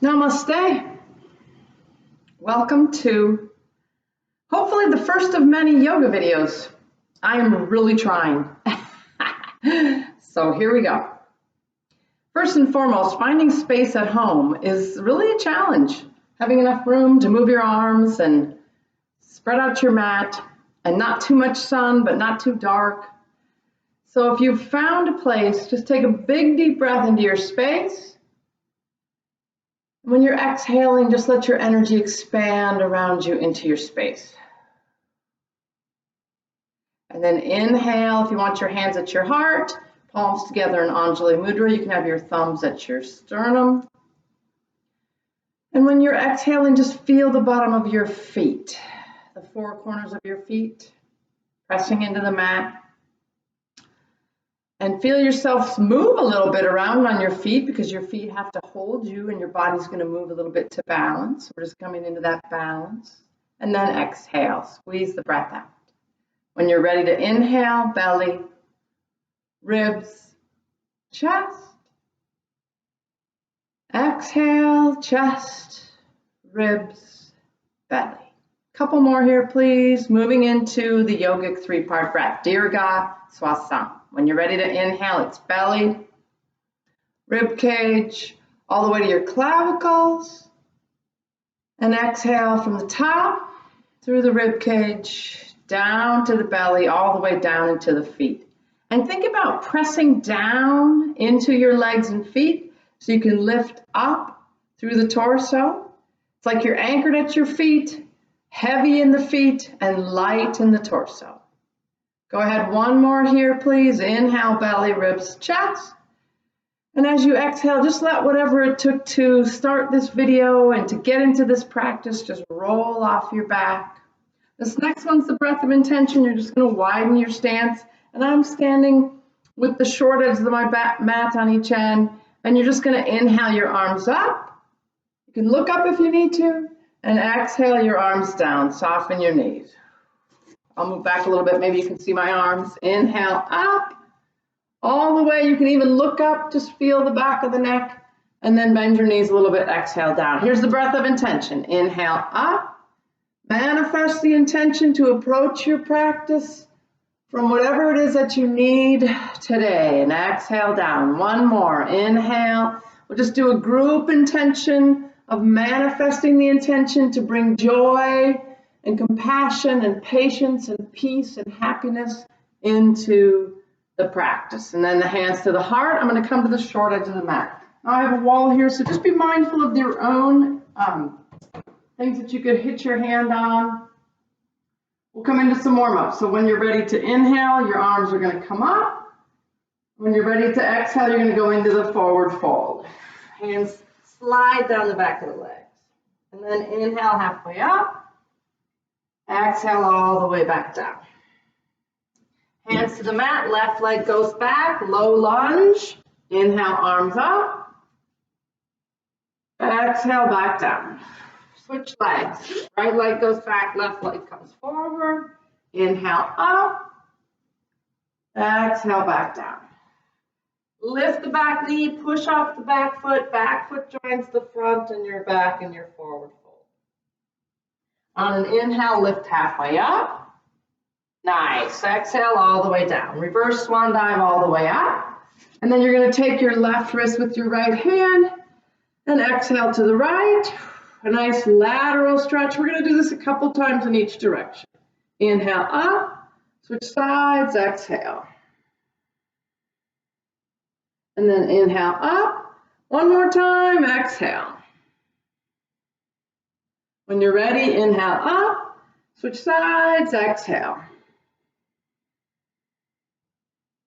Namaste. Welcome to hopefully the first of many yoga videos. I am really trying. So here we go. First and foremost, finding space at home is really a challenge. Having enough room to move your arms and spread out your mat, and not too much sun, but not too dark. So if you've found a place, just take a big deep breath into your space. When you're exhaling, just let your energy expand around you into your space. And then inhale, if you want your hands at your heart, palms together in Anjali Mudra. You can have your thumbs at your sternum. And when you're exhaling, just feel the bottom of your feet, the four corners of your feet, pressing into the mat. And feel yourself move a little bit around on your feet because your feet have to hold you and your body's going to move a little bit to balance. We're just coming into that balance. And then exhale, squeeze the breath out. When you're ready to inhale, belly, ribs, chest. Exhale, chest, ribs, belly. Couple more here, please. Moving into the yogic three-part breath, Dirga Swasana. When you're ready to inhale, it's belly, rib cage, all the way to your clavicles. And exhale from the top, through the rib cage, down to the belly, all the way down into the feet. And think about pressing down into your legs and feet so you can lift up through the torso. It's like you're anchored at your feet, heavy in the feet, and light in the torso. Go ahead, one more here, please. Inhale, belly, ribs, chest. And as you exhale, just let whatever it took to start this video and to get into this practice, just roll off your back. This next one's the breath of intention. You're just going to widen your stance. And I'm standing with the short edge of my mat on each end. And you're just going to inhale your arms up. You can look up if you need to. And exhale your arms down. Soften your knees. I'll move back a little bit. Maybe you can see my arms. Inhale up. All the way. You can even look up. Just feel the back of the neck. And then bend your knees a little bit. Exhale down. Here's the breath of intention. Inhale up. Manifest the intention to approach your practice from whatever it is that you need today. And exhale down. One more. Inhale. We'll just do a group intention of manifesting the intention to bring joy and compassion and patience and peace and happiness into the practice. And then the hands to the heart. I'm going to come to the short edge of the mat. Now I have a wall here, so just be mindful of your own things that you could hit your hand on. We'll come into some warm-up. So when you're ready to inhale, your arms are going to come up. When you're ready to exhale, you're going to go into the forward fold. Hands slide down the back of the legs. And then inhale halfway up. Exhale all the way back down. Hands to the mat, left leg goes back, low lunge. Inhale, arms up. Exhale, back down. Switch legs. Right leg goes back, left leg comes forward. Inhale up. Exhale, back down. Lift the back knee, push off the back foot joins the front, and you're back in your forward fold. On an inhale, lift halfway up. Nice. Exhale all the way down. Reverse swan dive all the way up. And then you're going to take your left wrist with your right hand and exhale to the right. A nice lateral stretch. We're going to do this a couple times in each direction. Inhale up. Switch sides. Exhale. And then inhale up. One more time. Exhale. When you're ready, inhale up, switch sides, exhale.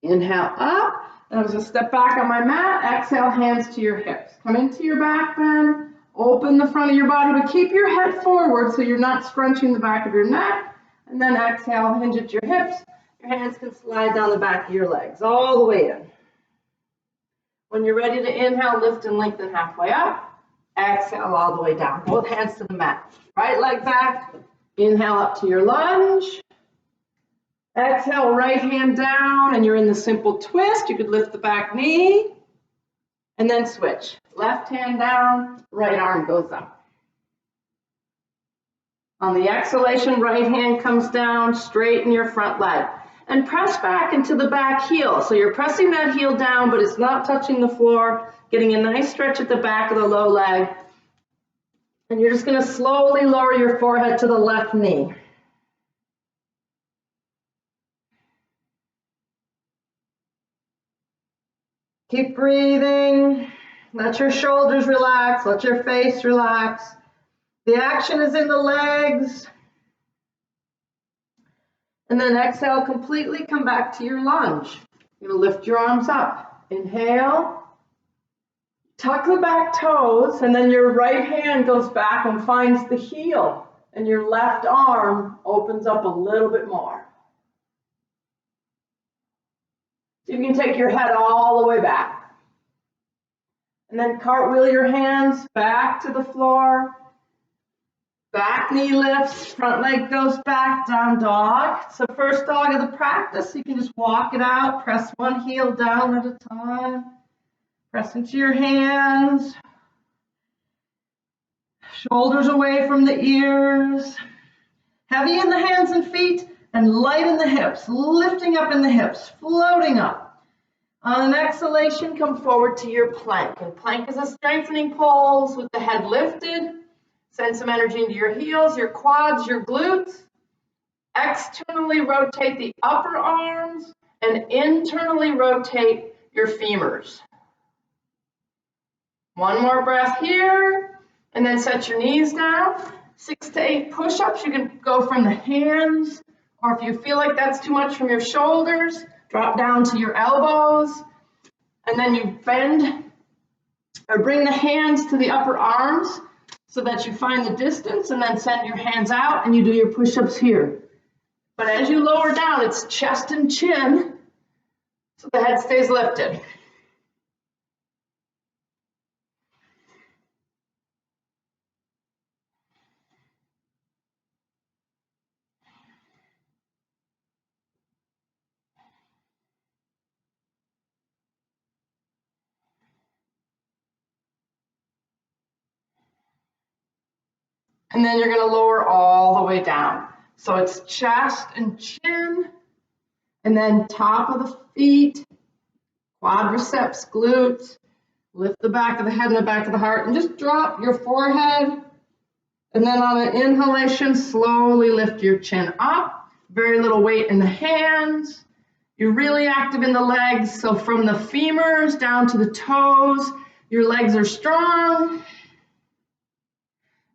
Inhale up, and I'm going to step back on my mat, exhale, hands to your hips. Come into your back bend, open the front of your body, but keep your head forward so you're not scrunching the back of your neck. And then exhale, hinge at your hips. Your hands can slide down the back of your legs, all the way in. When you're ready to inhale, lift and lengthen halfway up. Exhale all the way down. Both hands to the mat. Right leg back. Inhale up to your lunge. Exhale, right hand down, and you're in the simple twist. You could lift the back knee And then switch. Left hand down, right arm goes up. On the exhalation, right hand comes down, straighten your front leg. And press back into the back heel. So you're pressing that heel down, but it's not touching the floor, getting a nice stretch at the back of the low leg. And you're just going to slowly lower your forehead to the left knee. Keep breathing. Let your shoulders relax. Let your face relax. The action is in the legs. And then exhale, completely come back to your lunge. You're going to lift your arms up. Inhale. Tuck the back toes, and then your right hand goes back and finds the heel, and your left arm opens up a little bit more. So you can take your head all the way back. And then cartwheel your hands back to the floor. Back knee lifts, front leg goes back, down dog. It's the first dog of the practice. You can just walk it out, press one heel down at a time. Press into your hands. Shoulders away from the ears. Heavy in the hands and feet, and light in the hips, lifting up in the hips, floating up. On an exhalation, come forward to your plank. And plank is a strengthening pose with the head lifted. Send some energy into your heels, your quads, your glutes. Externally rotate the upper arms and internally rotate your femurs. One more breath here, and then set your knees down. 6 to 8 push-ups. You can go from the hands, or if you feel like that's too much from your shoulders, drop down to your elbows, and then you bend or bring the hands to the upper arms so that you find the distance, and then send your hands out and you do your push-ups here. But as you lower down, it's chest and chin, so the head stays lifted. And then you're going to lower all the way down. So it's chest and chin, and then top of the feet, quadriceps, glutes. Lift the back of the head and the back of the heart, and just drop your forehead. And then on an inhalation, slowly lift your chin up. Very little weight in the hands. You're really active in the legs. So from the femurs down to the toes, your legs are strong.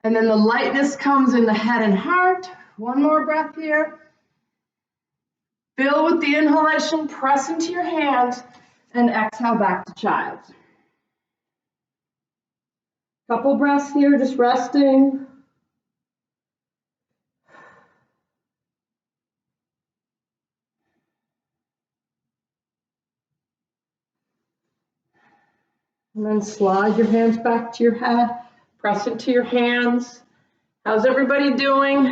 And then the lightness comes in the head and heart. One more breath here. Fill with the inhalation, press into your hands, and exhale back to child. Couple breaths here, just resting. And then slide your hands back to your head. Press into your hands. How's everybody doing?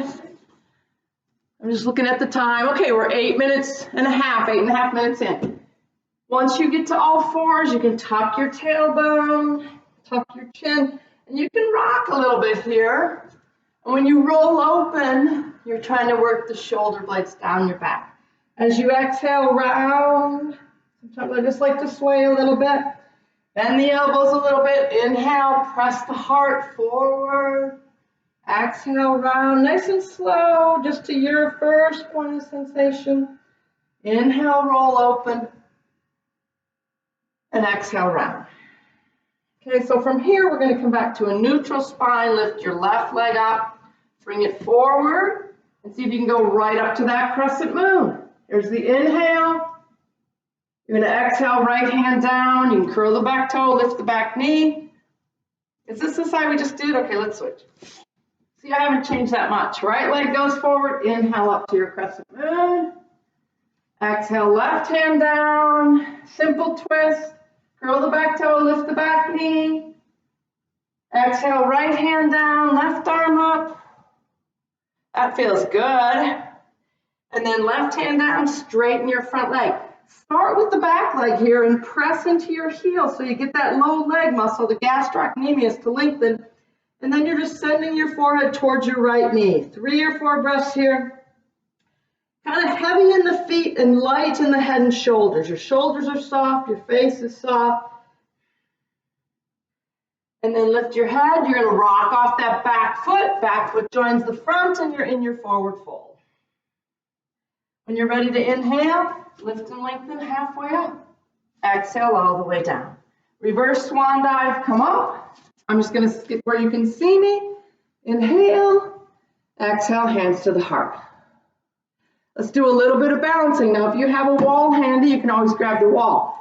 I'm just looking at the time. Okay, we're 8.5 minutes in. Once you get to all fours, you can tuck your tailbone, tuck your chin, and you can rock a little bit here. And when you roll open, you're trying to work the shoulder blades down your back. As you exhale, round. Sometimes I just like to sway a little bit. Bend the elbows a little bit. Inhale, press the heart forward. Exhale, round, nice and slow, just to your first point of sensation. Inhale, roll open. And exhale, round. Okay, so from here, we're going to come back to a neutral spine. Lift your left leg up. Bring it forward. And see if you can go right up to that crescent moon. Here's the inhale. You're going to exhale, right hand down. You can curl the back toe, lift the back knee. Is this the side we just did? Okay, let's switch. See, I haven't changed that much. Right leg goes forward. Inhale up to your crescent moon. Exhale, left hand down. Simple twist. Curl the back toe, lift the back knee. Exhale, right hand down, left arm up. That feels good. And then left hand down, straighten your front leg. Start with the back leg here and press into your heel so you get that low leg muscle, the gastrocnemius, to lengthen. And then you're just sending your forehead towards your right knee. 3 or 4 breaths here. Kind of heavy in the feet and light in the head and shoulders. Your shoulders are soft, your face is soft. And then lift your head. You're going to rock off that back foot joins the front, and you're in your forward fold. When you're ready to inhale, lift and lengthen halfway up. Exhale all the way down. Reverse swan dive, come up. I'm just going to skip where you can see me. Inhale, exhale, hands to the heart. Let's do a little bit of balancing. Now, if you have a wall handy, you can always grab the wall.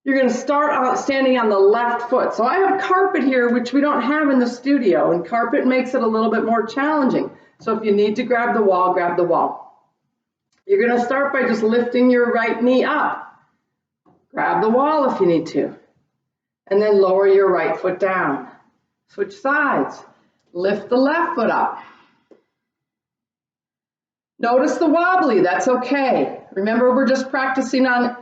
You're going to start out standing on the left foot. So I have carpet here, which we don't have in the studio, and carpet makes it a little bit more challenging. So if you need to grab the wall, grab the wall. You're going to start by just lifting your right knee up. Grab the wall if you need to. And then lower your right foot down. Switch sides. Lift the left foot up. Notice the wobbly, that's okay. Remember, we're just practicing on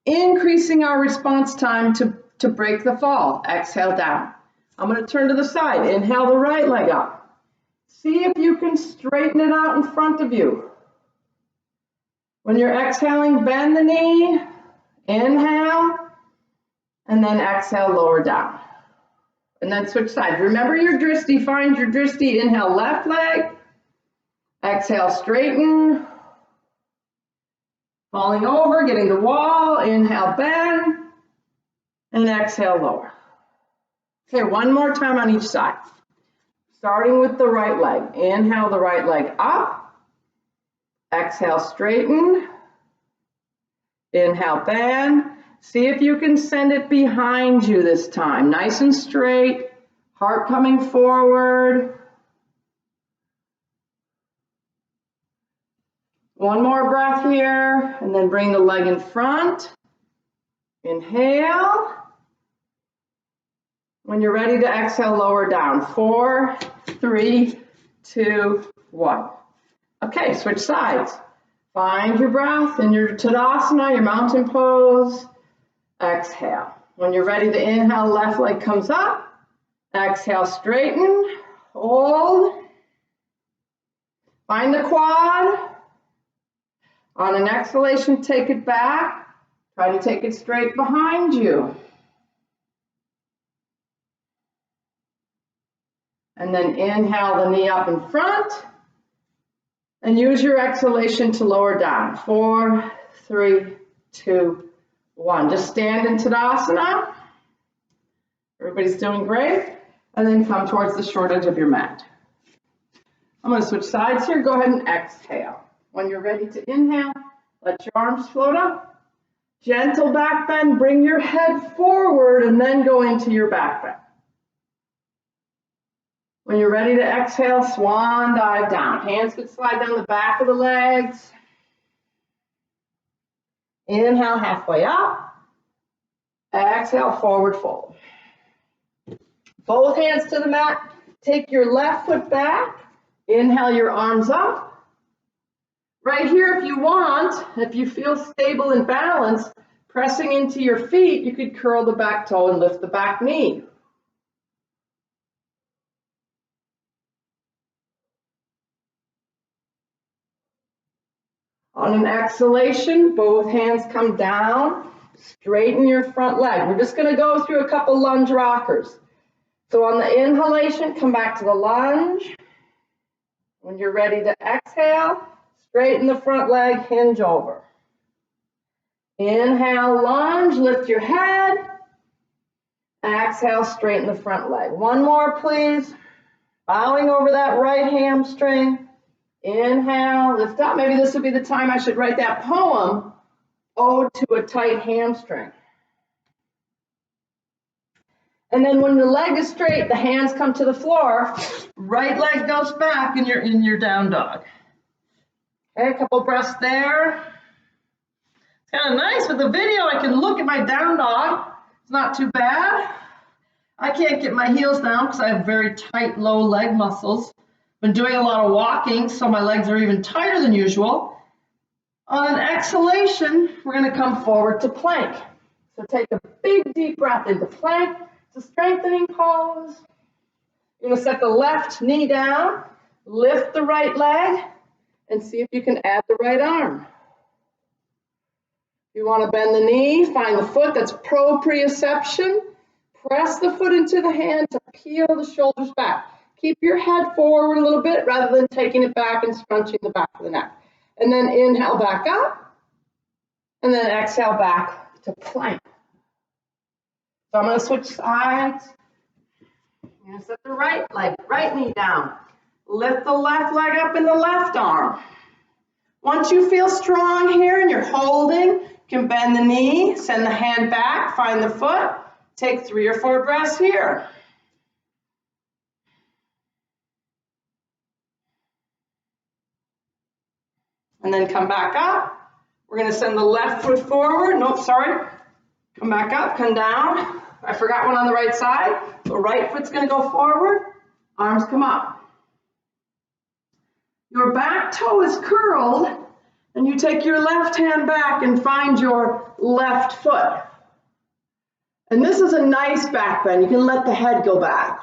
increasing our response time to break the fall. Exhale down. I'm going to turn to the side. Inhale the right leg up. See if you can straighten it out in front of you. When you're exhaling, bend the knee. Inhale. And then exhale, lower down. And then switch sides. Remember your drishti. Find your drishti. Inhale, left leg. Exhale, straighten. Falling over, getting the wall. Inhale, bend. And exhale, lower. Okay, one more time on each side. Starting with the right leg. Inhale the right leg up. Exhale, straighten. Inhale, bend. See if you can send it behind you this time. Nice and straight. Heart coming forward. One more breath here, and then bring the leg in front. Inhale. When you're ready to exhale, lower down. 4, 3, 2, 1. Okay, switch sides. Find your breath in your Tadasana, your mountain pose. Exhale. When you're ready to inhale, left leg comes up. Exhale, straighten. Hold. Find the quad. On an exhalation, take it back. Try to take it straight behind you. And then inhale the knee up in front. And use your exhalation to lower down. 4, 3, 2, 1. Just stand in Tadasana. Everybody's doing great. And then come towards the short edge of your mat. I'm going to switch sides here. Go ahead and exhale. When you're ready to inhale, let your arms float up. Gentle back bend. Bring your head forward and then go into your back bend. When you're ready to exhale, swan dive down. Hands could slide down the back of the legs. Inhale, halfway up. Exhale, forward fold. Both hands to the mat. Take your left foot back. Inhale your arms up. Right here, if you want, if you feel stable and balanced, pressing into your feet, you could curl the back toe and lift the back knee. On an exhalation, both hands come down, straighten your front leg. We're just going to go through a couple lunge rockers. So on the inhalation, come back to the lunge. When you're ready to exhale, straighten the front leg, hinge over. Inhale, lunge, lift your head. Exhale, straighten the front leg. One more, please. Bowing over that right hamstring. Inhale, lift up. Maybe this would be the time I should write that poem, Ode to a Tight Hamstring. And then when the leg is straight, the hands come to the floor. Right leg goes back and you're in your down dog. Okay, a couple breaths there. It's kind of nice with the video. I can look at my down dog. It's not too bad. I can't get my heels down because I have very tight low leg muscles. Been doing a lot of walking, so my legs are even tighter than usual. On an exhalation, we're going to come forward to plank. So take a big deep breath into plank. It's a strengthening pose. You're going to set the left knee down, lift the right leg, and see if you can add the right arm. If you want to bend the knee, find the foot that's proprioception. Press the foot into the hand to peel the shoulders back. Keep your head forward a little bit rather than taking it back and scrunching the back of the neck. And then inhale back up, and then exhale back to plank. So I'm going to switch sides. I'm going to set the right leg, right knee down. Lift the left leg up in the left arm. Once you feel strong here and you're holding, you can bend the knee, send the hand back, find the foot. Take 3 or 4 breaths here. And then come back up. We're going to send the left foot forward. Nope, sorry. Come back up, come down. I forgot one on the right side. The right foot's going to go forward. Arms come up. Your back toe is curled, and you take your left hand back and find your left foot. And this is a nice back bend. You can let the head go back.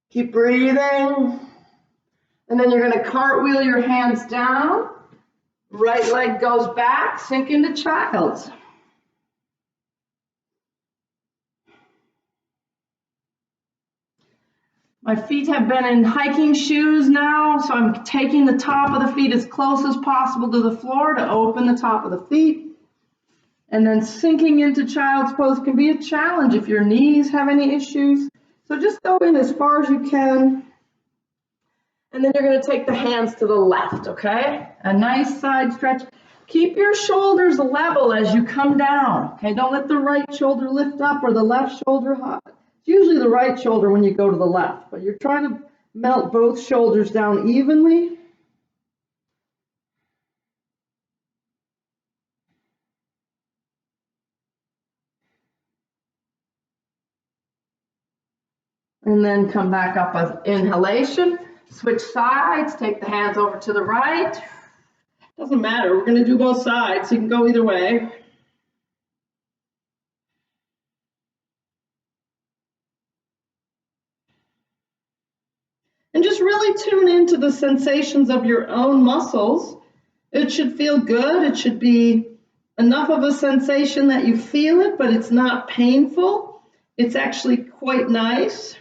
Keep breathing. And then you're going to cartwheel your hands down. Right leg goes back, sink into child's. My feet have been in hiking shoes now, so I'm taking the top of the feet as close as possible to the floor to open the top of the feet. And then sinking into child's pose can be a challenge if your knees have any issues. So just go in as far as you can. And then you're going to take the hands to the left, okay? A nice side stretch. Keep your shoulders level as you come down, okay? Don't let the right shoulder lift up or the left shoulder hop. It's usually the right shoulder when you go to the left, but you're trying to melt both shoulders down evenly. And then come back up as inhalation. Switch sides, take the hands over to the right. Doesn't matter, we're going to do both sides, so you can go either way. And just really tune into the sensations of your own muscles. It should feel good. It should be enough of a sensation that you feel it, but it's not painful. It's actually quite nice.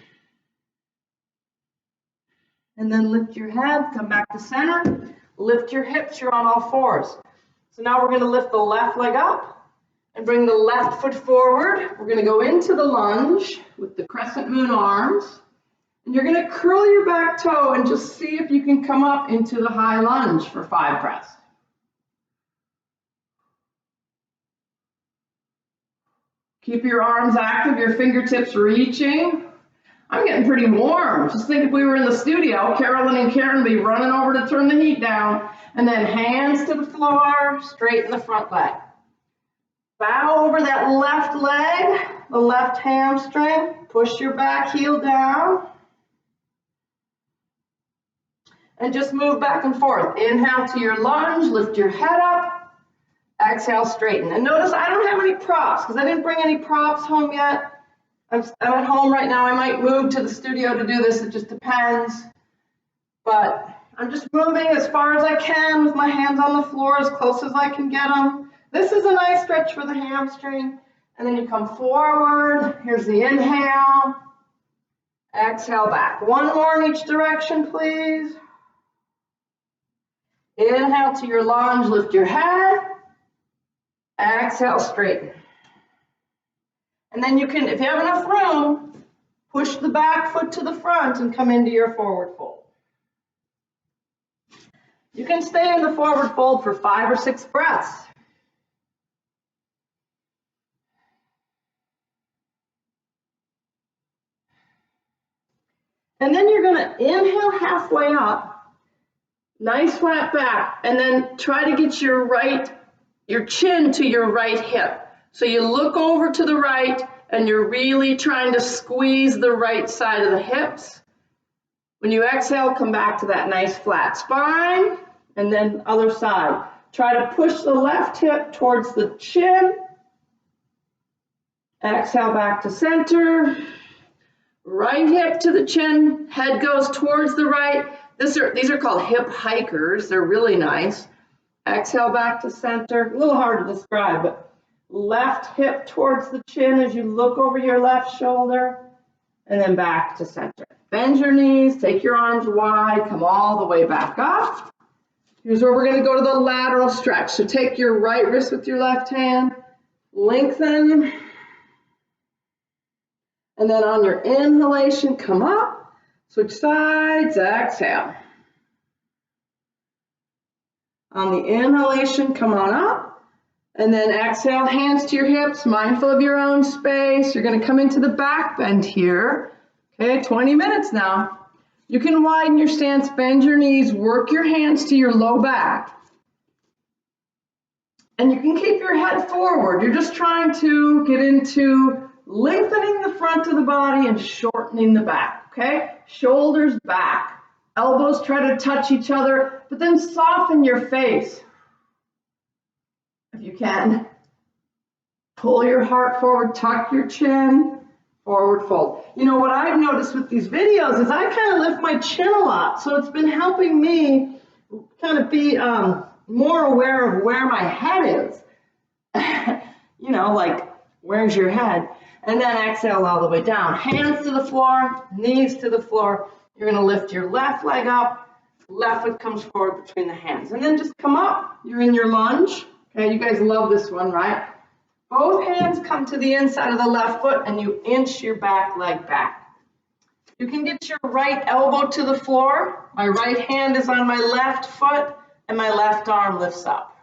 And then lift your head, come back to center. Lift your hips, you're on all fours. So now we're going to lift the left leg up and bring the left foot forward. We're going to go into the lunge with the crescent moon arms. And you're going to curl your back toe and just see if you can come up into the high lunge for 5 breaths. Keep your arms active, your fingertips reaching. I'm getting pretty warm. Just think if we were in the studio, Carolyn and Karen would be running over to turn the heat down. And then hands to the floor, straighten the front leg. Bow over that left leg, the left hamstring. Push your back heel down. And just move back and forth. Inhale to your lunge, lift your head up. Exhale, straighten. And notice I don't have any props because I didn't bring any props home yet. I'm at home right now. I might move to the studio to do this. It just depends. But I'm just moving as far as I can with my hands on the floor as close as I can get them. This is a nice stretch for the hamstring. And then you come forward. Here's the inhale. Exhale back. One more in each direction, please. Inhale to your lunge. Lift your head. Exhale, straighten. And then you can, if you have enough room, push the back foot to the front and come into your forward fold. You can stay in the forward fold for 5 or 6 breaths. And then you're going to inhale halfway up, nice flat back, and then try to get your chin to your right hip. So you look over to the right and you're really trying to squeeze the right side of the hips. When you exhale, come back to that nice flat spine, and then other side. Try to push the left hip towards the chin. Exhale back to center. Right hip to the chin, head goes towards the right. These are called hip hikers. They're really nice. Exhale back to center. A little hard to describe, but left hip towards the chin as you look over your left shoulder, and then back to center. Bend your knees, take your arms wide, come all the way back up. Here's where we're going to go to the lateral stretch. So take your right wrist with your left hand, lengthen, and then on your inhalation, come up, switch sides, exhale. On the inhalation, come on up, and then exhale, hands to your hips, mindful of your own space. You're going to come into the back bend here. Okay, 20 minutes now. You can widen your stance, bend your knees, work your hands to your low back. And you can keep your head forward. You're just trying to get into lengthening the front of the body and shortening the back, okay? Shoulders back. Elbows try to touch each other, but then soften your face. If you can. Pull your heart forward, tuck your chin. Forward fold. You know what I've noticed with these videos is I kind of lift my chin a lot, so it's been helping me kind of be more aware of where my head is. You know, like, where's your head? And then exhale all the way down. Hands to the floor, knees to the floor. You're going to lift your left leg up, left foot comes forward between the hands. And then just come up. You're in your lunge. Okay, you guys love this one, right? Both hands come to the inside of the left foot and you inch your back leg back. You can get your right elbow to the floor. My right hand is on my left foot and my left arm lifts up.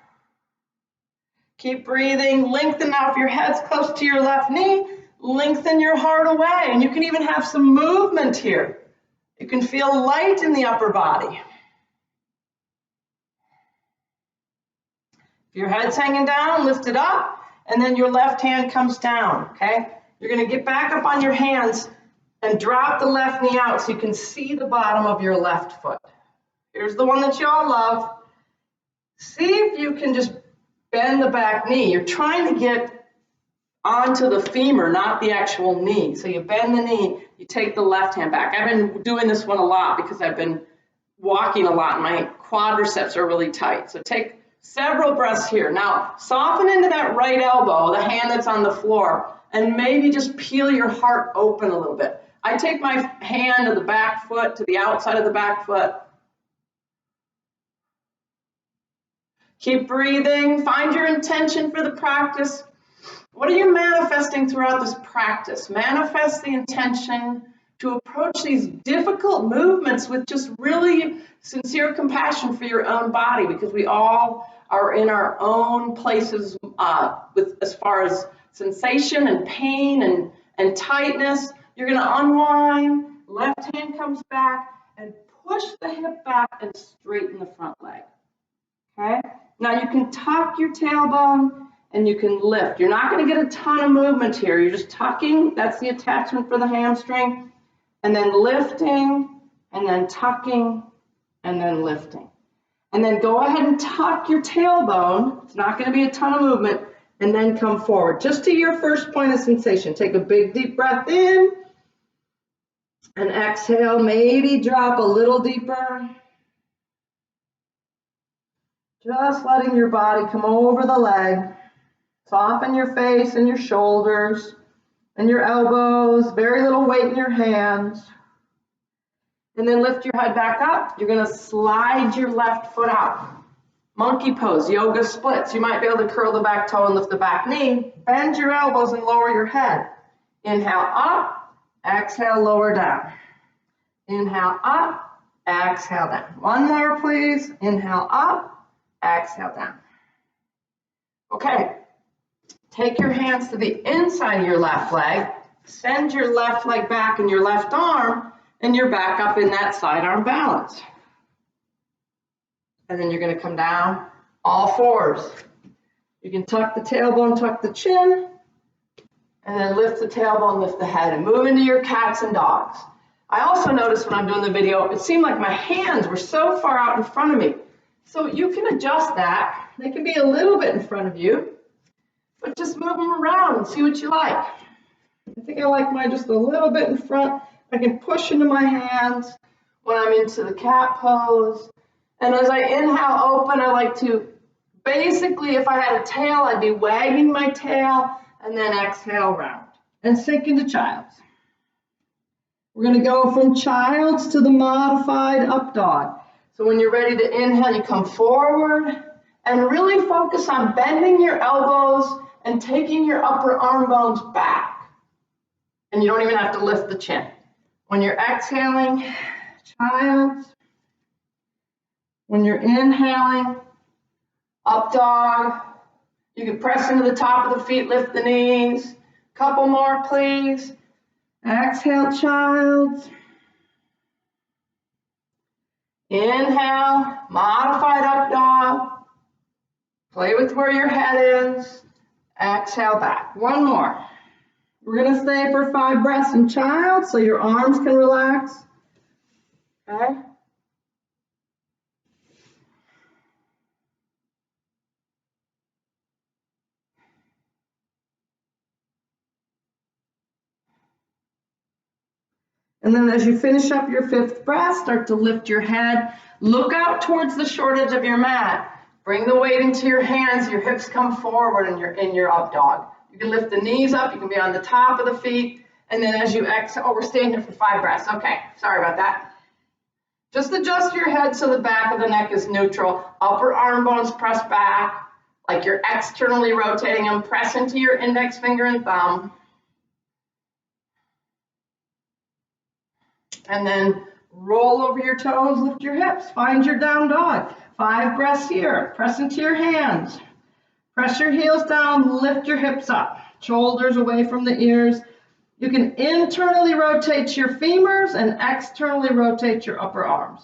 Keep breathing. Lengthen now if your head's close to your left knee. Lengthen your heart away. And you can even have some movement here. You can feel light in the upper body. If your head's hanging down, lift it up. And then your left hand comes down, okay? You're going to get back up on your hands and drop the left knee out so you can see the bottom of your left foot. Here's the one that you all love. See if you can just bend the back knee. You're trying to get onto the femur, not the actual knee. So you bend the knee, you take the left hand back. I've been doing this one a lot because I've been walking a lot and my quadriceps are really tight. So take several breaths here. Now, soften into that right elbow, the hand that's on the floor, and maybe just peel your heart open a little bit. I take my hand to the back foot, to the outside of the back foot. Keep breathing. Find your intention for the practice. What are you manifesting throughout this practice? Manifest the intention to approach these difficult movements with just really sincere compassion for your own body, because we all are in our own places with as far as sensation and pain and tightness. You're going to unwind, left hand comes back, and push the hip back and straighten the front leg. Okay? Now you can tuck your tailbone and you can lift. You're not going to get a ton of movement here. You're just tucking. That's the attachment for the hamstring. And then lifting, and then tucking, and then lifting. And then go ahead and tuck your tailbone. It's not going to be a ton of movement. And then come forward. Just to your first point of sensation. Take a big deep breath in. And exhale. Maybe drop a little deeper. Just letting your body come over the leg. Soften your face and your shoulders and your elbows. Very little weight in your hands. And then lift your head back up. You're going to slide your left foot out. Monkey pose, yoga splits. You might be able to curl the back toe and lift the back knee. Bend your elbows and lower your head. Inhale up, exhale, lower down. Inhale up, exhale down. One more, please. Inhale up, exhale down. Okay. Take your hands to the inside of your left leg. Send your left leg back and your left arm, and you're back up in that side arm balance. And then you're going to come down all fours. You can tuck the tailbone, tuck the chin, and then lift the tailbone, lift the head, and move into your cats and dogs. I also noticed when I'm doing the video, it seemed like my hands were so far out in front of me. So you can adjust that. They can be a little bit in front of you, but just move them around and see what you like. I think I like mine just a little bit in front. I can push into my hands when I'm into the cat pose. And as I inhale open, I like to, basically if I had a tail, I'd be wagging my tail and then exhale round and sink into child's. We're going to go from child's to the modified up dog. So when you're ready to inhale, you come forward and really focus on bending your elbows and taking your upper arm bones back. And you don't even have to lift the chin. When you're exhaling, child's. When you're inhaling, up dog. You can press into the top of the feet, lift the knees. Couple more, please. Exhale, child's. Inhale, modified up dog. Play with where your head is. Exhale back. One more. We're going to stay for 5 breaths in child so your arms can relax. Okay? And then as you finish up your 5th breath, start to lift your head. Look out towards the short edge of your mat. Bring the weight into your hands. Your hips come forward and you're in your up dog. You can lift the knees up. You can be on the top of the feet. And then as you exhale, oh, we're staying here for 5 breaths. Okay, sorry about that. Just adjust your head so the back of the neck is neutral. Upper arm bones press back like you're externally rotating them. Press into your index finger and thumb. And then roll over your toes, lift your hips, find your down dog. 5 breaths here. Press into your hands. Press your heels down, lift your hips up. Shoulders away from the ears. You can internally rotate your femurs and externally rotate your upper arms.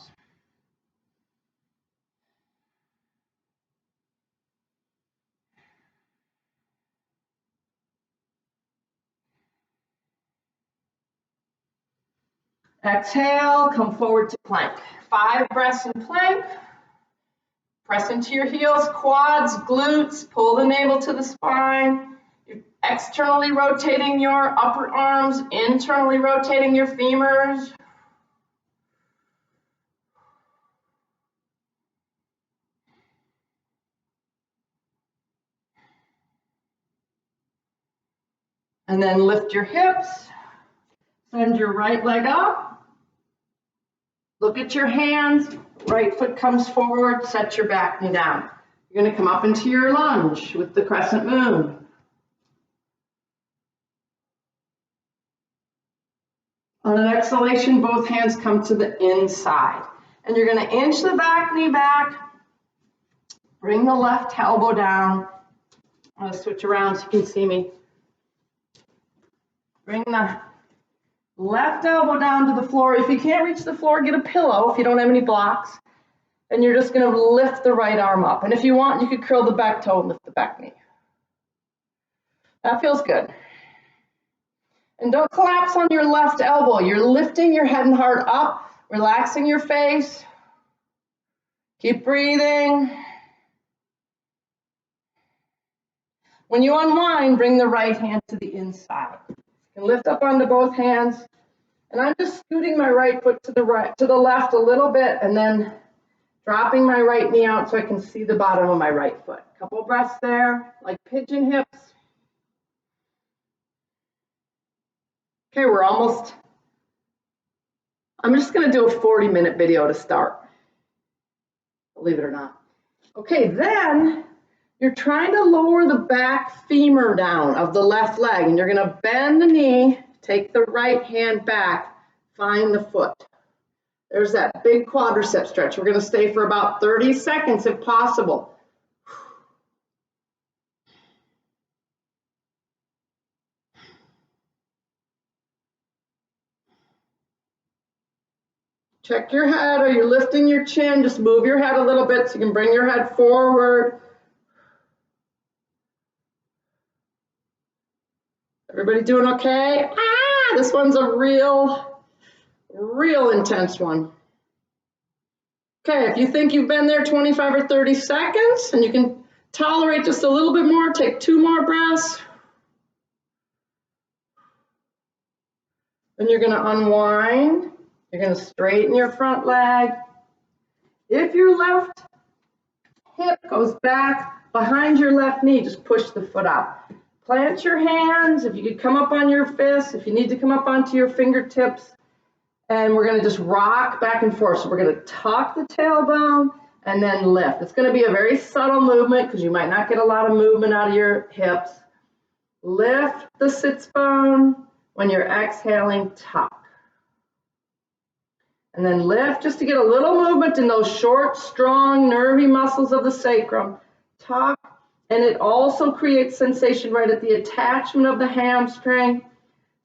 Exhale, come forward to plank. 5 breaths in plank. Press into your heels, quads, glutes, pull the navel to the spine. You're externally rotating your upper arms, internally rotating your femurs. And then lift your hips. Send your right leg up. Look at your hands. Right foot comes forward. Set your back knee down. You're going to come up into your lunge with the crescent moon. On an exhalation, both hands come to the inside. And you're going to inch the back knee back. Bring the left elbow down. I'm going to switch around so you can see me. Bring the left elbow down to the floor. If you can't reach the floor, get a pillow if you don't have any blocks. And you're just going to lift the right arm up. And if you want, you could curl the back toe and lift the back knee. That feels good. And don't collapse on your left elbow. You're lifting your head and heart up, relaxing your face. Keep breathing. When you unwind, bring the right hand to the inside. You can lift up onto both hands. And I'm just scooting my right foot to the left a little bit and then dropping my right knee out so I can see the bottom of my right foot. Couple breaths there, like pigeon hips. Okay, I'm just going to do a 40-minute video to start, believe it or not. Okay, then you're trying to lower the back femur down of the left leg, and you're going to bend the knee, take the right hand back, find the foot. There's that big quadricep stretch. We're going to stay for about 30 seconds if possible. Check your head. Are you lifting your chin? Just move your head a little bit so you can bring your head forward. Everybody doing okay? This one's a real Real intense one. Okay, if you think you've been there 25 or 30 seconds and you can tolerate just a little bit more, take 2 more breaths. Then you're going to unwind. You're going to straighten your front leg. If your left hip goes back behind your left knee, just push the foot out. Plant your hands. If you could come up on your fists, if you need to come up onto your fingertips, and we're going to just rock back and forth. So we're going to tuck the tailbone and then lift. It's going to be a very subtle movement because you might not get a lot of movement out of your hips. Lift the sits bone. When you're exhaling, tuck. And then lift just to get a little movement in those short, strong, nervy muscles of the sacrum. Tuck. And it also creates sensation right at the attachment of the hamstring.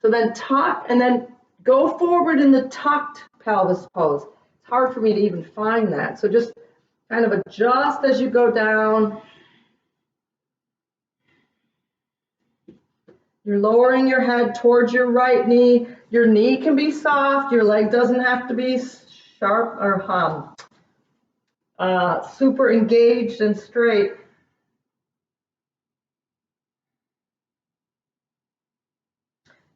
So then tuck and then go forward in the tucked pelvis pose. It's hard for me to even find that. So just kind of adjust as you go down. You're lowering your head towards your right knee. Your knee can be soft. Your leg doesn't have to be sharp or super engaged and straight.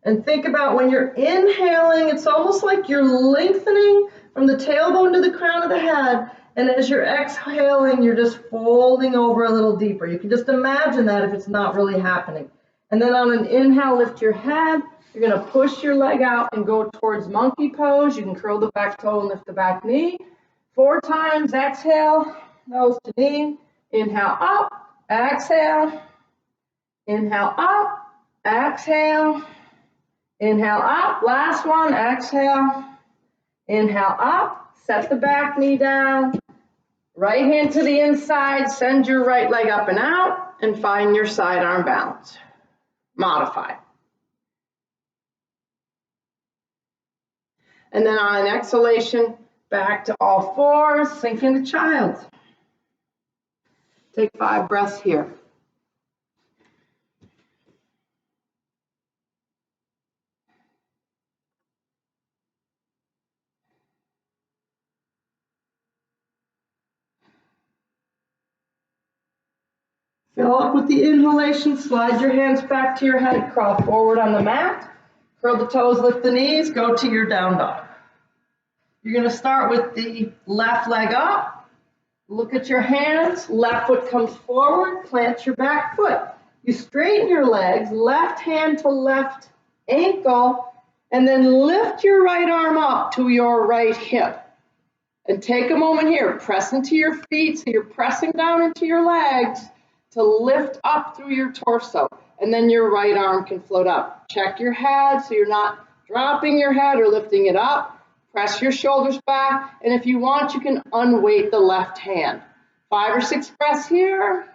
And think about when you're inhaling, it's almost like you're lengthening from the tailbone to the crown of the head. And as you're exhaling, you're just folding over a little deeper. You can just imagine that if it's not really happening. And then on an inhale, lift your head. You're going to push your leg out and go towards monkey pose. You can curl the back toe and lift the back knee. 4 times, exhale, nose to knee. Inhale up, exhale. Inhale up, exhale. Inhale up, last one, exhale. Inhale up, set the back knee down. Right hand to the inside, send your right leg up and out, and find your side arm balance. Modify. And then on an exhalation, back to all fours, sink into child's. Take 5 breaths here. Fill up with the inhalation, slide your hands back to your head, crawl forward on the mat, curl the toes, lift the knees, go to your down dog. You're going to start with the left leg up, look at your hands, left foot comes forward, plant your back foot. You straighten your legs, left hand to left ankle, and then lift your right arm up to your right hip. And take a moment here, press into your feet so you're pressing down into your legs to lift up through your torso, and then your right arm can float up. Check your head so you're not dropping your head or lifting it up. Press your shoulders back, and if you want, you can unweight the left hand. 5 or 6 breaths here.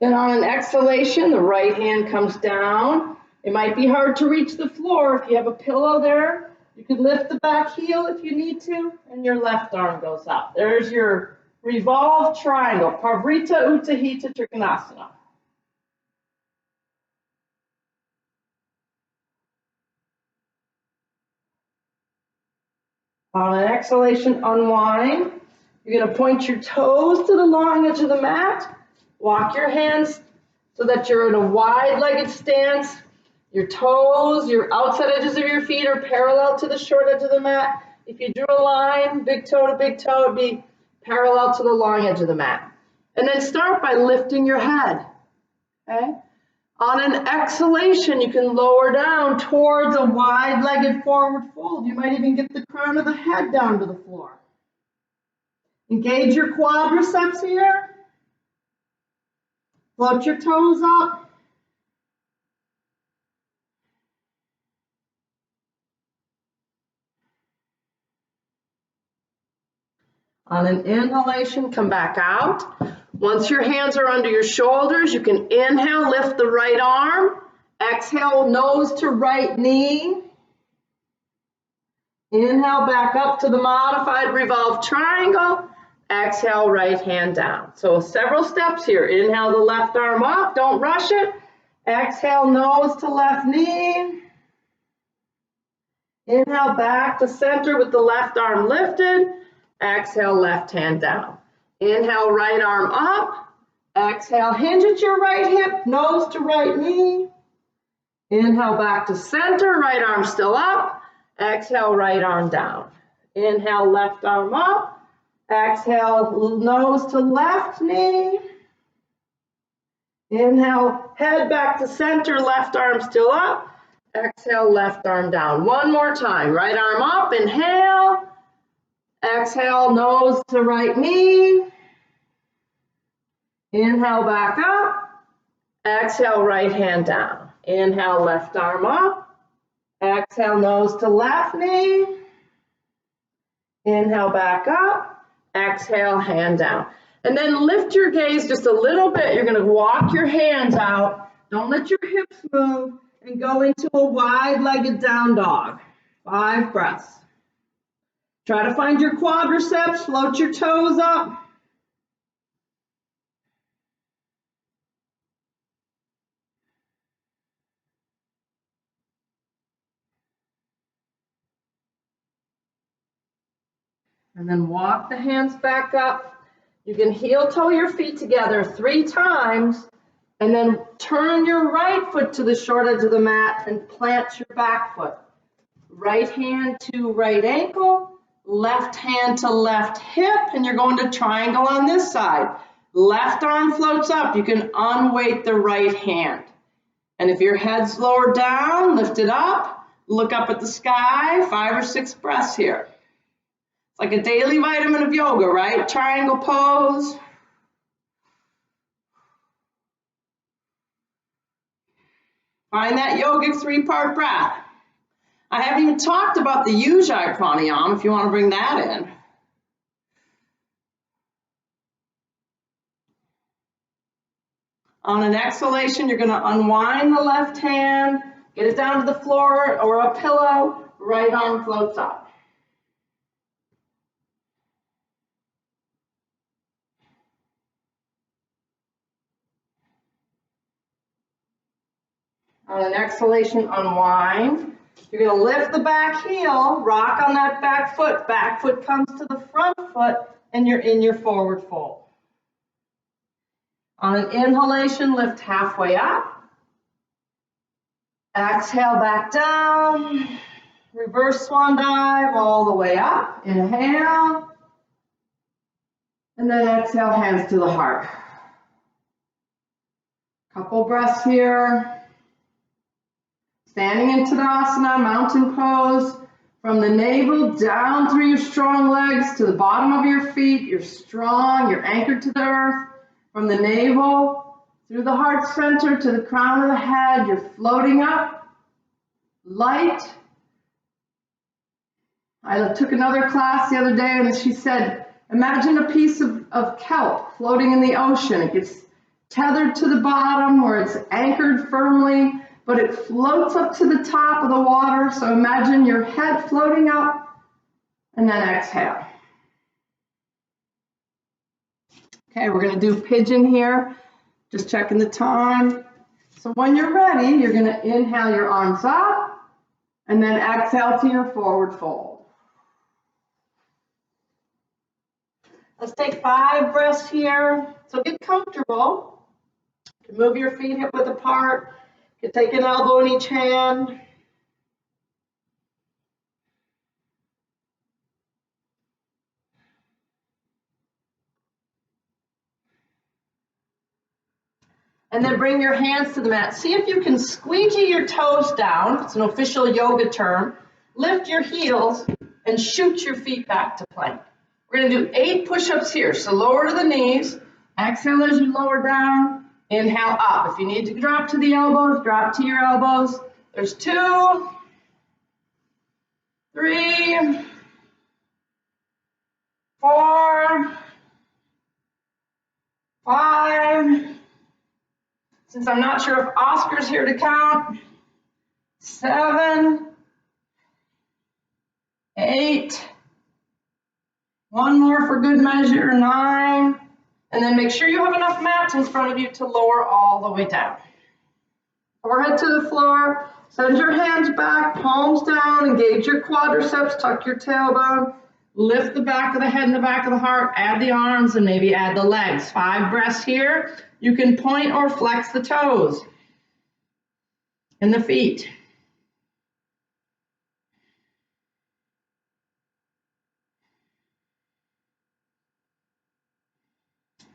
Then on an exhalation, the right hand comes down. It might be hard to reach the floor. If you have a pillow there, you can lift the back heel if you need to, and your left arm goes up. There's your revolved triangle, Parivrtta Utthita Trikonasana. On an exhalation, unwind. You're going to point your toes to the long edge of the mat. Walk your hands so that you're in a wide-legged stance. Your toes, your outside edges of your feet are parallel to the short edge of the mat. If you drew a line, big toe to big toe, it'd be parallel to the long edge of the mat. And then start by lifting your head. Okay? On an exhalation, you can lower down towards a wide-legged forward fold. You might even get the crown of the head down to the floor. Engage your quadriceps here. Float your toes up. On an inhalation, come back out. Once your hands are under your shoulders, you can inhale, lift the right arm. Exhale, nose to right knee. Inhale back up to the modified revolved triangle. Exhale, right hand down. So several steps here. Inhale the left arm up, don't rush it. Exhale, nose to left knee. Inhale back to center with the left arm lifted. Exhale, left hand down. Inhale, right arm up. Exhale, hinge at your right hip, nose to right knee. Inhale back to center, right arm still up. Exhale, right arm down. Inhale, left arm up. Exhale, nose to left knee. Inhale, head back to center, left arm still up. Exhale, left arm down. One more time. Right arm up, inhale. Exhale, nose to right knee. Inhale, back up. Exhale, right hand down. Inhale, left arm up. Exhale, nose to left knee. Inhale, back up. Exhale, hand down. And then lift your gaze just a little bit. You're going to walk your hands out. Don't let your hips move. And go into a wide-legged down dog. 5 breaths. Try to find your quadriceps. Float your toes up. And then walk the hands back up. You can heel toe your feet together 3 times. And then turn your right foot to the short edge of the mat and plant your back foot. Right hand to right ankle, left hand to left hip, and you're going to triangle on this side. Left arm floats up. You can unweight the right hand. And if your head's lower down, lift it up, look up at the sky, 5 or 6 breaths here. It's like a daily vitamin of yoga, right? Triangle pose. Find that yogic 3-part breath. I haven't even talked about the yogic pranayama if you want to bring that in. On an exhalation, you're going to unwind the left hand, get it down to the floor or a pillow, right arm floats up. On an exhalation, unwind. You're going to lift the back heel, rock on that back foot comes to the front foot, and you're in your forward fold. On an inhalation, lift halfway up. Exhale back down. Reverse swan dive all the way up. Inhale. And then exhale, hands to the heart. Couple breaths here. Standing in Tadasana, mountain pose, from the navel down through your strong legs to the bottom of your feet. You're strong, you're anchored to the earth. From the navel through the heart center to the crown of the head, you're floating up, light. I took another class the other day and she said, imagine a piece of kelp floating in the ocean. It gets tethered to the bottom where it's anchored firmly, but it floats up to the top of the water. So imagine your head floating up and then exhale. Okay, we're going to do pigeon here. Just checking the time. So when you're ready, you're going to inhale your arms up and then exhale to your forward fold. Let's take 5 breaths here. So get comfortable. You can move your feet hip width apart. You can take an elbow in each hand. And then bring your hands to the mat. See if you can squeegee your toes down. It's an official yoga term. Lift your heels and shoot your feet back to plank. We're going to do 8 push-ups here. So lower to the knees. Exhale as you lower down. Inhale up. If you need to drop to the elbows, drop to your elbows. There's 2, 3, 4, 5. Since I'm not sure if Oscar's here to count, 7, 8. One more for good measure, 9. And then make sure you have enough mat in front of you to lower all the way down. Forehead to the floor. Send your hands back, palms down, engage your quadriceps, tuck your tailbone. Lift the back of the head and the back of the heart, add the arms, and maybe add the legs. 5 breaths here. You can point or flex the toes and the feet.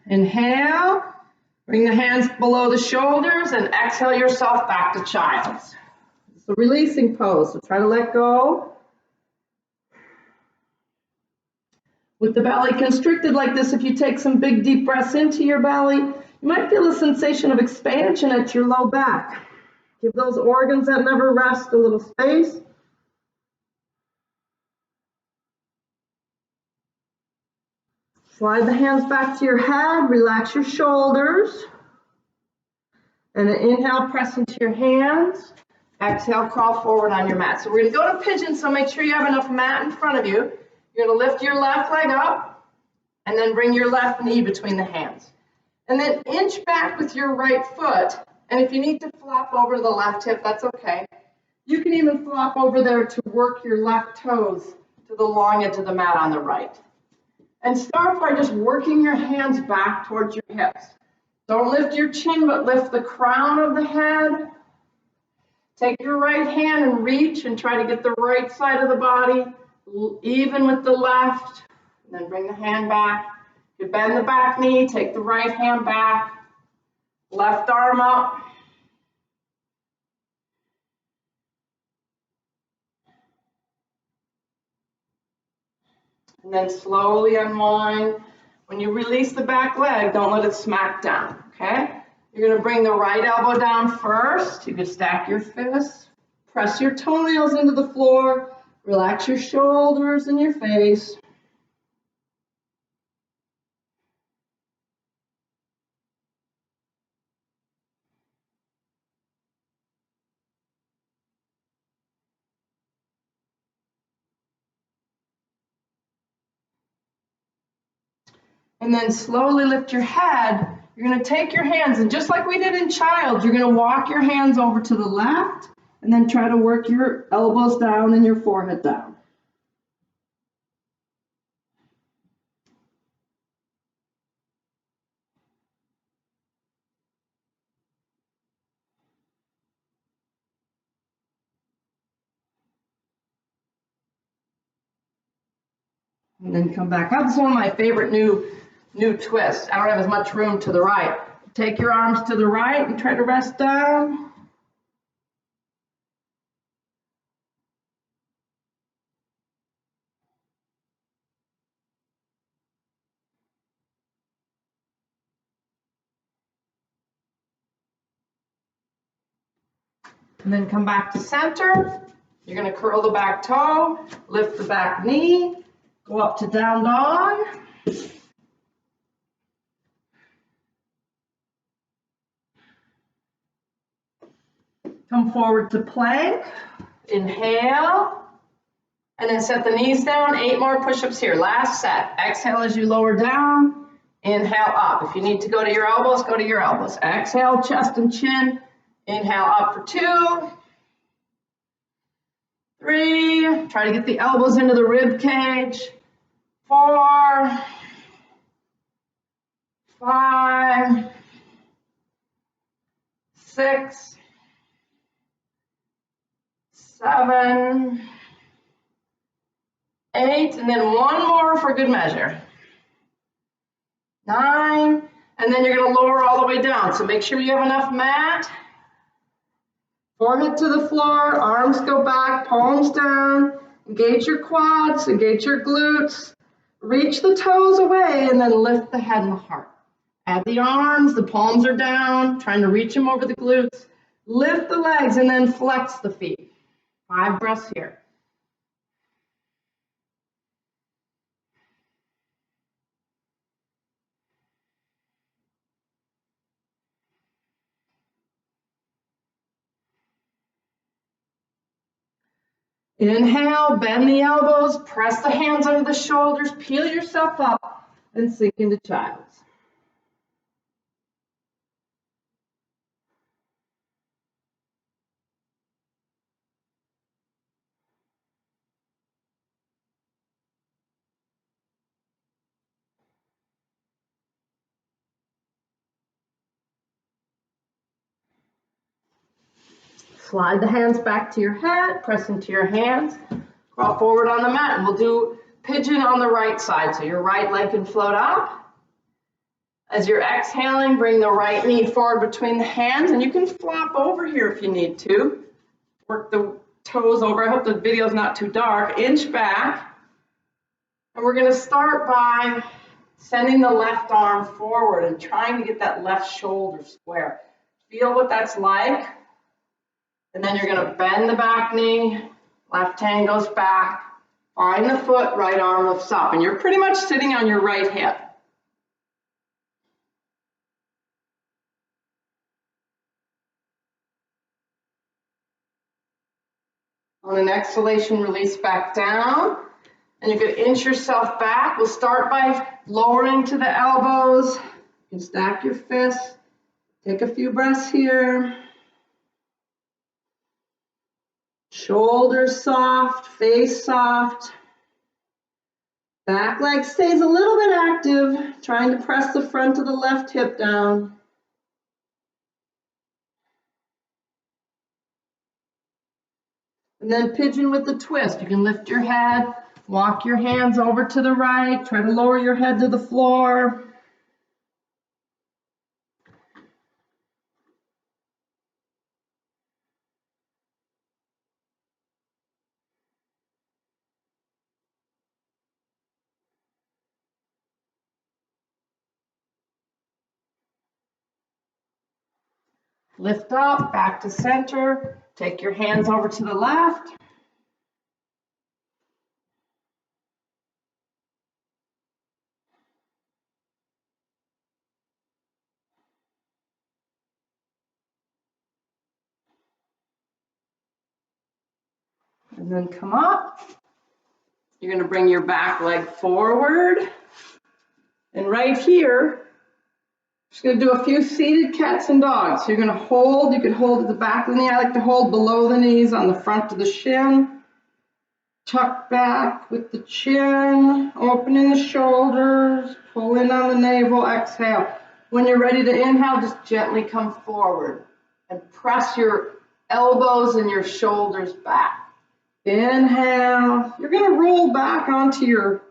Inhale, bring the hands below the shoulders, and exhale yourself back to child's. It's a releasing pose, so try to let go. With the belly constricted like this, if you take some big deep breaths into your belly, you might feel a sensation of expansion at your low back. Give those organs that never rest a little space. Slide the hands back to your head, relax your shoulders. And then inhale, press into your hands. Exhale, crawl forward on your mat. So we're going to go to pigeon, so make sure you have enough mat in front of you. You're going to lift your left leg up and then bring your left knee between the hands. And then inch back with your right foot. And if you need to flop over to the left hip, that's okay. You can even flop over there to work your left toes to the long edge of the mat on the right. And start by just working your hands back towards your hips. Don't lift your chin, but lift the crown of the head. Take your right hand and reach and try to get the right side of the body even with the left. And then bring the hand back. You bend the back knee, take the right hand back. Left arm up. And then slowly unwind. When you release the back leg, don't let it smack down, okay? You're going to bring the right elbow down first. You can stack your fists. Press your toenails into the floor. Relax your shoulders and your face. And then slowly lift your head. You're going to take your hands, and just like we did in child, you're going to walk your hands over to the left, and then try to work your elbows down and your forehead down. And then come back up. This is one of my favorite new twists. I don't have as much room to the right. Take your arms to the right and try to rest down. And then come back to center. You're going to curl the back toe, lift the back knee, go up to down dog. Come forward to plank. Inhale. And then set the knees down. 8 more push-ups here. Last set. Exhale as you lower down. Inhale up. If you need to go to your elbows, go to your elbows. Exhale, chest and chin. Inhale up for 2. 3. Try to get the elbows into the rib cage. 4. 5. 6. 7. 8, and then 1 more for good measure. 9, and then you're going to lower all the way down. So make sure you have enough mat. Forehead to the floor, arms go back, palms down. Engage your quads, engage your glutes. Reach the toes away, and then lift the head and the heart. Add the arms, the palms are down, trying to reach them over the glutes. Lift the legs, and then flex the feet. 5 breaths here. Inhale, bend the elbows, press the hands under the shoulders, peel yourself up, and sink into child's. Slide the hands back to your head, press into your hands, crawl forward on the mat, and we'll do pigeon on the right side. So your right leg can float up. As you're exhaling, bring the right knee forward between the hands, and you can flop over here if you need to. Work the toes over. I hope the video's not too dark. Inch back. And we're going to start by sending the left arm forward and trying to get that left shoulder square. Feel what that's like. And then you're going to bend the back knee, left hand goes back, find the foot, right arm lifts up, and you're pretty much sitting on your right hip. On an exhalation, release back down, and you can inch yourself back. We'll start by lowering to the elbows. You can stack your fists, take a few breaths here. Shoulders soft, face soft. Back leg stays a little bit active, trying to press the front of the left hip down. And then pigeon with the twist. You can lift your head, walk your hands over to the right, try to lower your head to the floor. Lift up, back to center. Take your hands over to the left. And then come up. You're going to bring your back leg forward. And right here, just going to do a few seated cats and dogs. So you're going to hold, you can hold at the back of the knee. I like to hold below the knees on the front of the shin. Tuck back with the chin, opening the shoulders, pull in on the navel, exhale. When you're ready to inhale, just gently come forward and press your elbows and your shoulders back. Inhale. You're going to roll back onto your,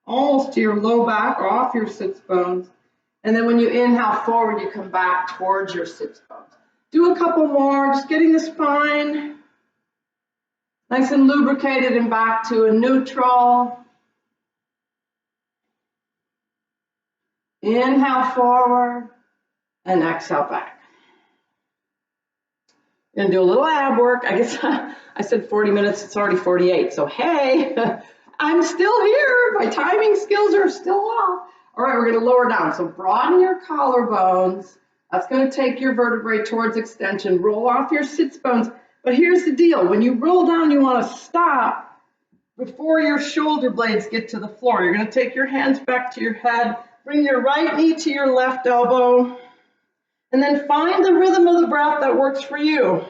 almost to your low back, off your sits bones. And then when you inhale forward, you come back towards your sits bones. Do a couple more, just getting the spine nice and lubricated and back to a neutral. Inhale forward and exhale back. We're gonna do a little ab work. I guess I said 40 minutes, it's already 48. So hey, I'm still here. My timing skills are still off. All right, we're gonna lower down. So broaden your collarbones. That's gonna take your vertebrae towards extension. Roll off your sits bones. But here's the deal. When you roll down, you wanna stop before your shoulder blades get to the floor. You're gonna take your hands back to your head. Bring your right knee to your left elbow. And then find the rhythm of the breath that works for you.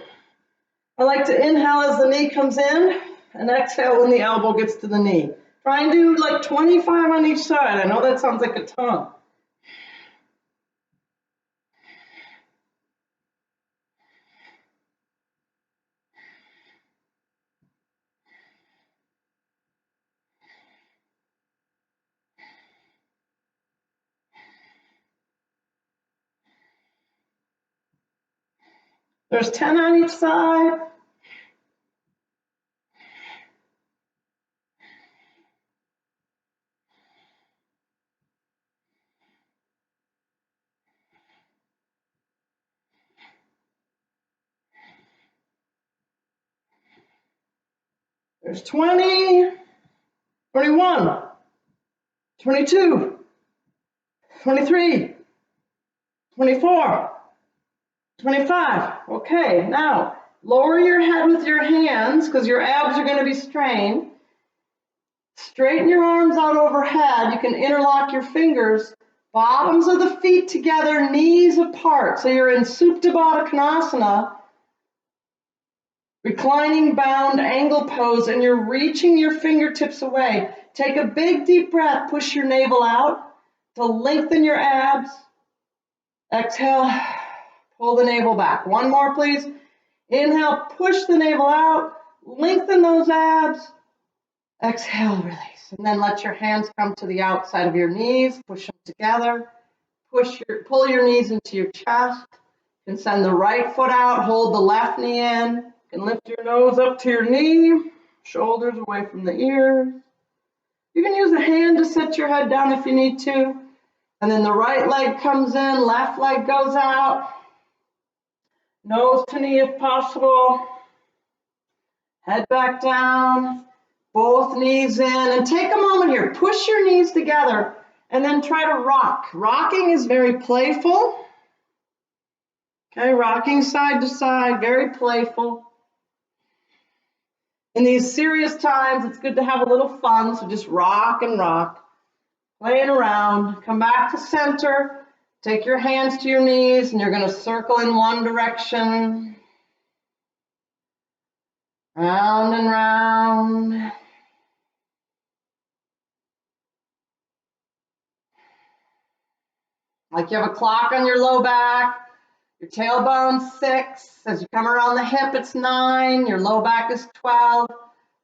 I like to inhale as the knee comes in and exhale when the elbow gets to the knee. Try and do like 25 on each side. I know that sounds like a ton. There's 10 on each side. There's 20, 21, 22, 23, 24, 25. Okay, now Lower your head with your hands because your abs are going to be strained. Straighten your arms out overhead. You can interlock your fingers. Bottoms of the feet together, knees apart. So you're in Supta Baddha Konasana, reclining bound angle pose, and you're reaching your fingertips away. Take a big deep breath. Push your navel out to lengthen your abs. Exhale, pull the navel back. One more, please. Inhale, push the navel out, lengthen those abs. Exhale, release. And then let your hands come to the outside of your knees. Push them together. Pull your knees into your chest. You can send the right foot out. Hold the left knee in. You can lift your nose up to your knee. Shoulders away from the ears. You can use a hand to set your head down if you need to. And then the right leg comes in. Left leg goes out. Nose to knee if possible. Head back down. Both knees in, and take a moment here. Push your knees together and then try to rock. Rocking is very playful. Okay, rocking side to side, very playful. In these serious times, it's good to have a little fun, so just rock and rock. Playing around. Come back to center. Take your hands to your knees, and you're going to circle in one direction. Round and round. Like you have a clock on your low back, your tailbone's 6. As you come around the hip, it's 9. Your low back is 12.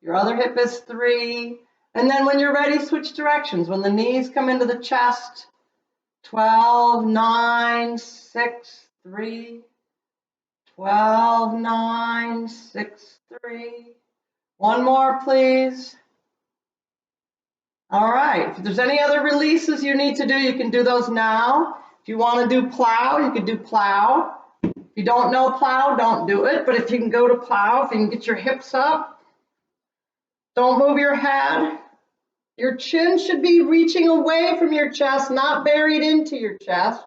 Your other hip is 3. And then when you're ready, switch directions. When the knees come into the chest, 12, 9, 6, 3. 12, 9, 6, 3. One more, please. All right, if there's any other releases you need to do, you can do those now. If you want to do plow, you can do plow. If you don't know plow, don't do it. But if you can go to plow, if you can get your hips up, don't move your head. Your chin should be reaching away from your chest, not buried into your chest.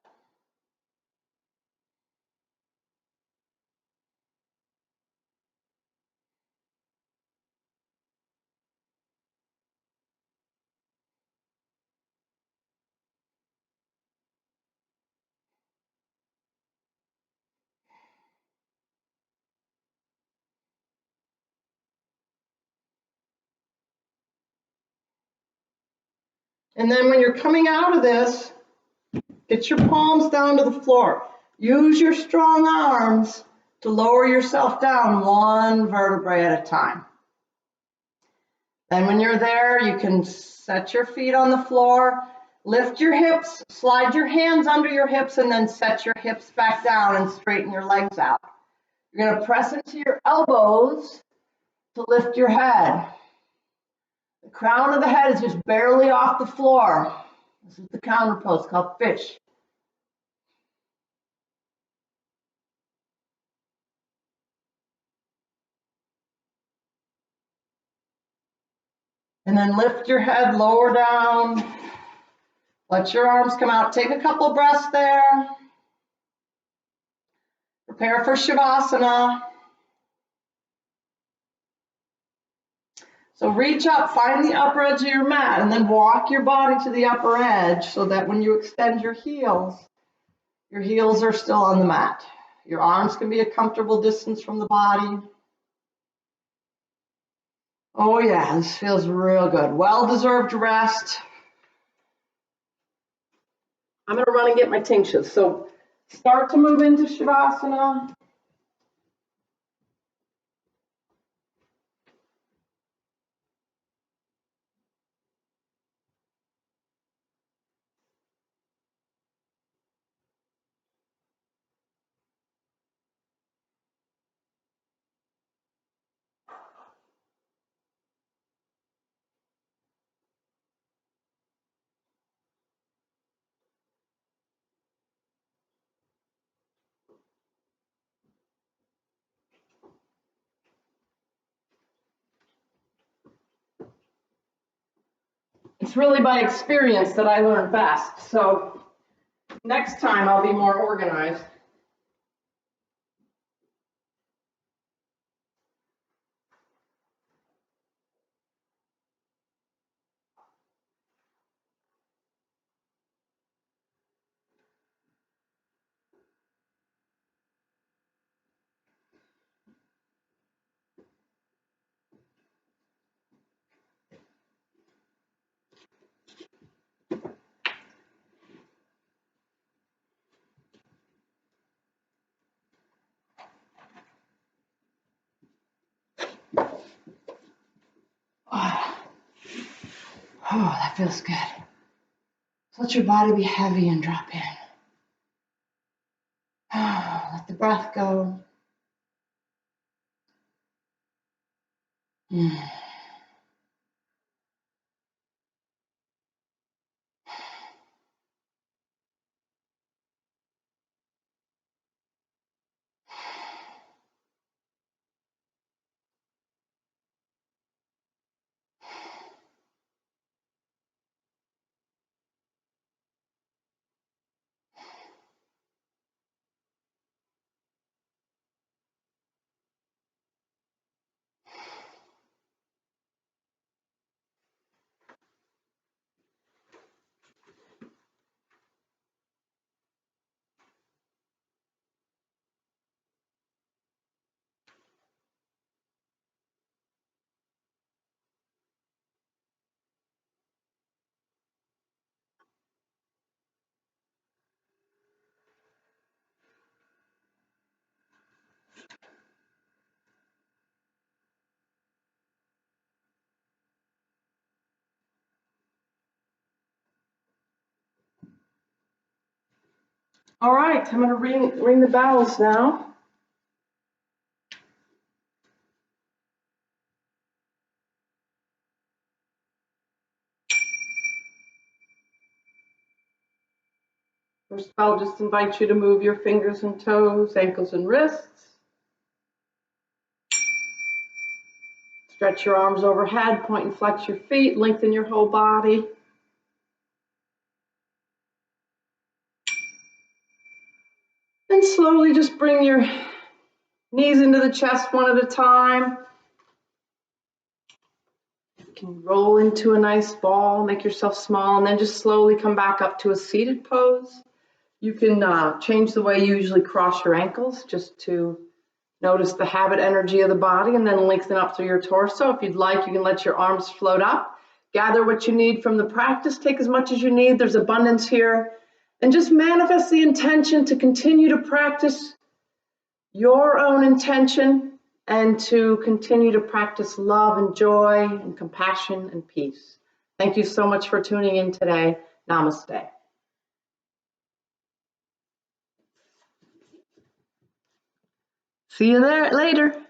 And then when you're coming out of this, get your palms down to the floor. Use your strong arms to lower yourself down one vertebrae at a time. Then when you're there, you can set your feet on the floor, lift your hips, slide your hands under your hips, and then set your hips back down and straighten your legs out. You're going to press into your elbows to lift your head. The crown of the head is just barely off the floor. This is the counter pose called fish. And then lift your head lower down. Let your arms come out. Take a couple breaths there. Prepare for Shavasana. So reach up, find the upper edge of your mat, and then walk your body to the upper edge so that when you extend your heels are still on the mat. Your arms can be a comfortable distance from the body. Oh yeah, this feels real good. Well-deserved rest. I'm going to run and get my tinctures. So start to move into Shavasana. It's really by experience that I learn fast. So next time I'll be more organized. Oh, that feels good. So let your body be heavy and drop in. Let the breath go. All right, I'm going to ring the bells now. First bell just invites you to move your fingers and toes, ankles and wrists. Stretch your arms overhead, point and flex your feet, lengthen your whole body. And slowly just bring your knees into the chest one at a time. You can roll into a nice ball, make yourself small, and then just slowly come back up to a seated pose. You can change the way you usually cross your ankles just to notice the habit energy of the body, and then lengthen up through your torso. If you'd like, you can let your arms float up. Gather what you need from the practice. Take as much as you need. There's abundance here. And just manifest the intention to continue to practice your own intention and to continue to practice love and joy and compassion and peace. Thank you so much for tuning in today. Namaste. See you there later.